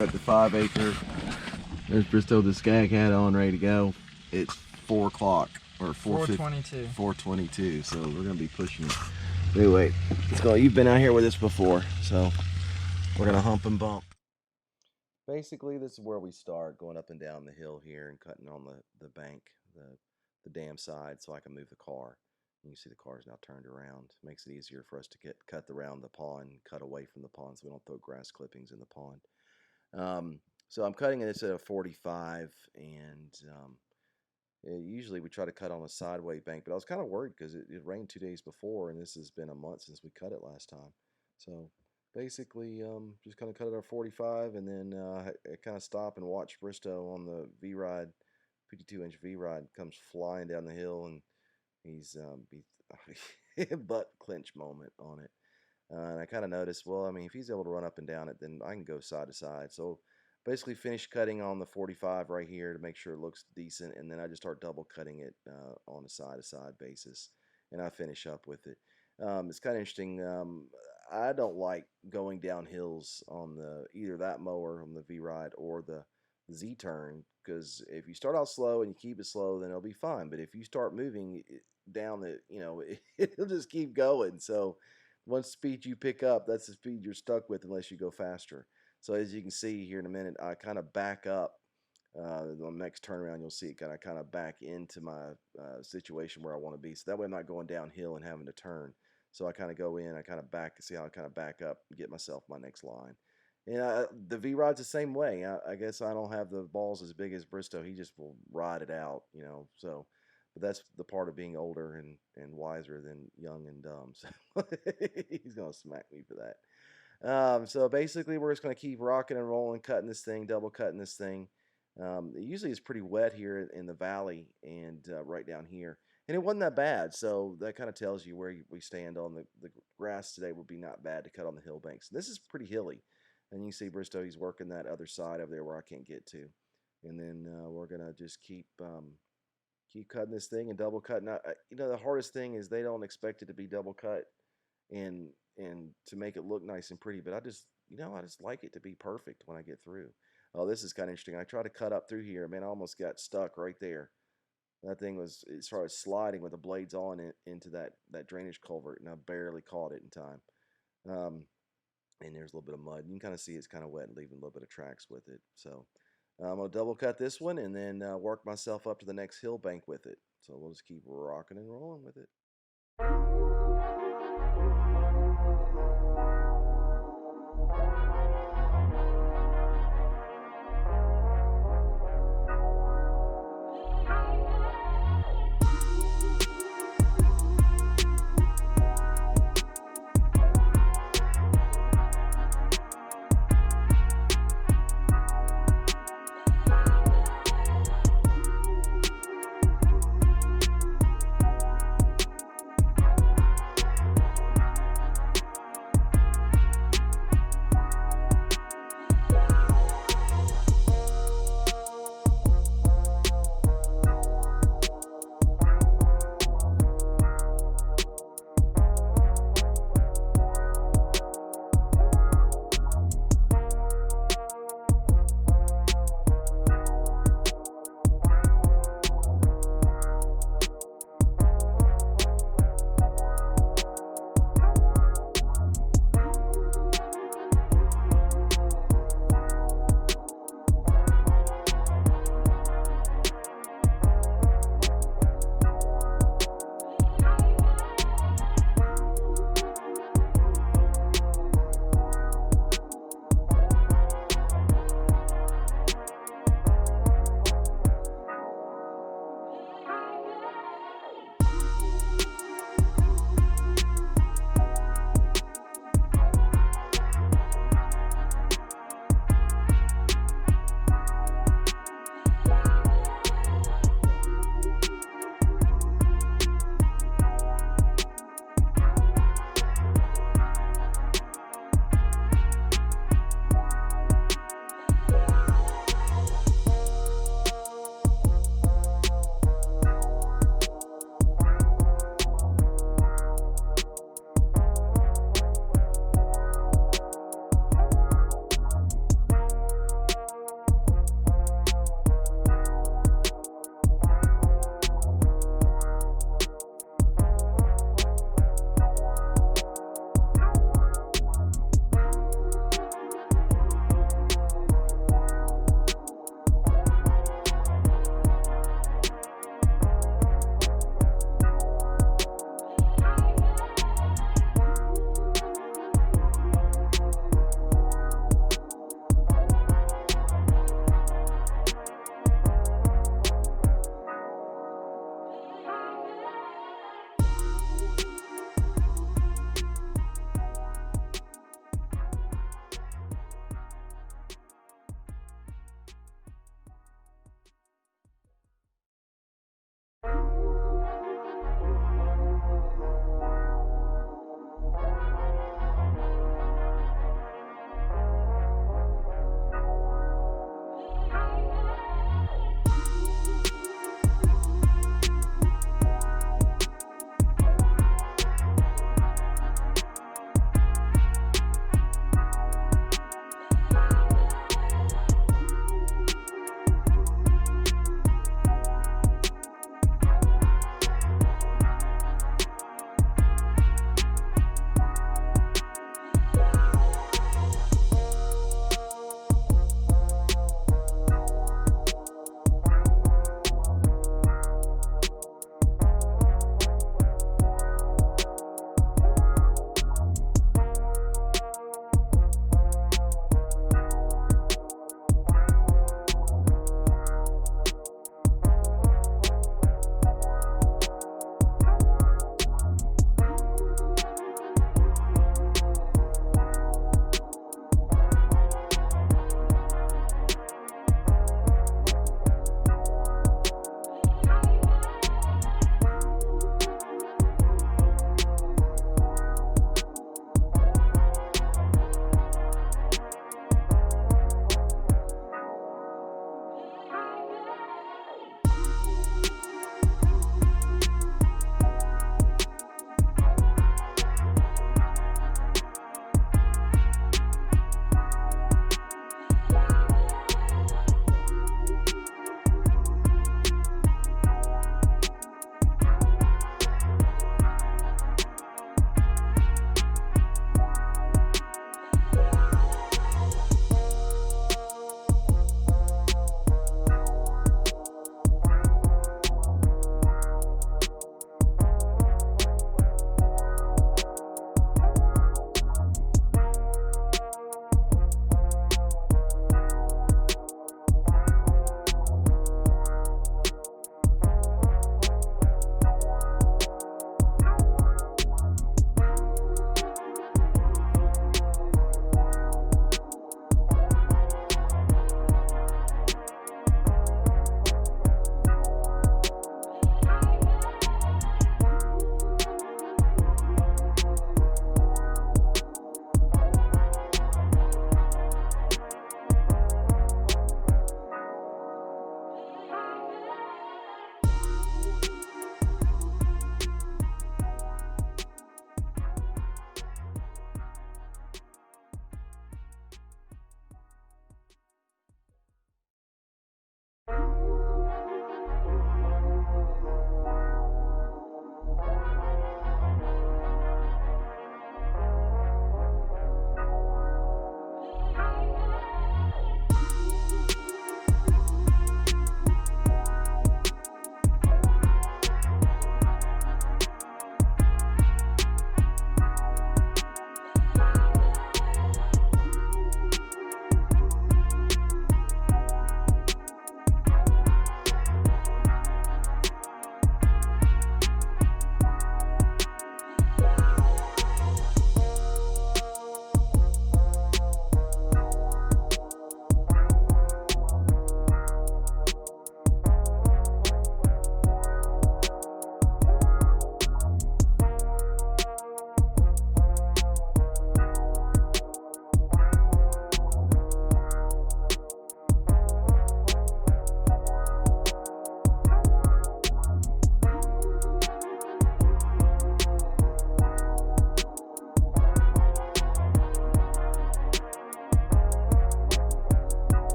At the 5 acre, there's Bristow the SCAG hat on, ready to go. It's 4 o'clock or 4:22. 4:22. So we're gonna be pushing it. Anyway, let's go. You've been out here with us before, so we're gonna hump and bump. Basically, this is where we start, going up and down the hill here and cutting on the bank, the dam side, so I can move the car. You can see the car is now turned around. Makes it easier for us to cut around the pond, cut away from the pond, so we don't throw grass clippings in the pond. So I'm cutting this at a 45, and usually we try to cut on a sideway bank, but I was kind of worried because it rained 2 days before, and this has been a month since we cut it last time. So basically, just kind of cut it at a 45, and then I kind of stop and watch Bristow on the V-Ride, 52-inch V-Ride, comes flying down the hill, and he's butt clench moment on it. And I kind of noticed, well, I mean, if he's able to run up and down it, then I can go side to side. So basically finish cutting on the 45 right here to make sure it looks decent, and then I just start double cutting it on a side to side basis, and I finish up with it. It's kind of interesting. I don't like going down hills on either that mower on the V-Ride or the Z-turn, because if you start out slow and you keep it slow, then it'll be fine. But if you start moving down it'll just keep going. So once speed you pick up, that's the speed you're stuck with unless you go faster. So as you can see here in a minute, I kind of back up. The next turnaround, you'll see I kind of back into my situation where I want to be. So that way I'm not going downhill and having to turn. So I kind of go in, I kind of back, see how I kind of back up and get myself my next line. And the V-Rod's the same way. I guess I don't have the balls as big as Bristow. He just will ride it out, so. But that's the part of being older and wiser than young and dumb. So he's going to smack me for that. So basically, we're just going to keep rocking and rolling, cutting this thing, double cutting this thing. Usually it's pretty wet here in the valley and right down here. And it wasn't that bad, so that kind of tells you where we stand on the grass today. Would be not bad to cut on the hill banks. This is pretty hilly. And you see Bristow, he's working that other side over there where I can't get to. And then we're going to just keep cutting this thing and double cutting. The hardest thing is they don't expect it to be double cut and to make it look nice and pretty. But I just like it to be perfect when I get through. Oh, this is kind of interesting. I tried to cut up through here. Man, I almost got stuck right there. That thing it started sliding with the blades on it into that drainage culvert, and I barely caught it in time. And there's a little bit of mud. You can kind of see it's kind of wet and leaving a little bit of tracks with it. So I'm going to double cut this one and then work myself up to the next hill bank with it. So we'll just keep rocking and rolling with it.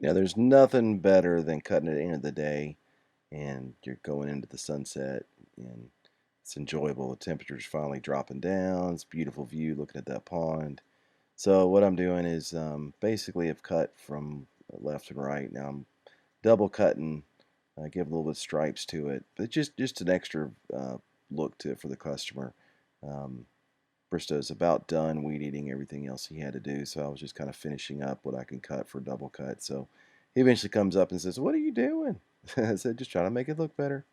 There's nothing better than cutting at the end of the day and you're going into the sunset and it's enjoyable. The temperature's finally dropping down. It's a beautiful view looking at that pond. So what I'm doing is basically I've cut from left and right. Now I'm double cutting, give a little bit of stripes to it, but just an extra look to it for the customer. Um, Bristow's about done weed eating everything else he had to do, so I was just kind of finishing up what I can cut for double cut. So he eventually comes up and says, "What are you doing?" I said, "Just trying to make it look better."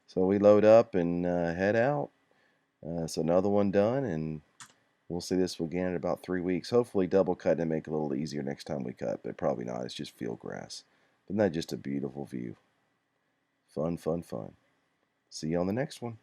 So we load up and head out. So another one done, and we'll see this again in about 3 weeks. Hopefully double cut and make it a little easier next time we cut, but probably not. It's just field grass. But not just a beautiful view. Fun, fun, fun. See you on the next one.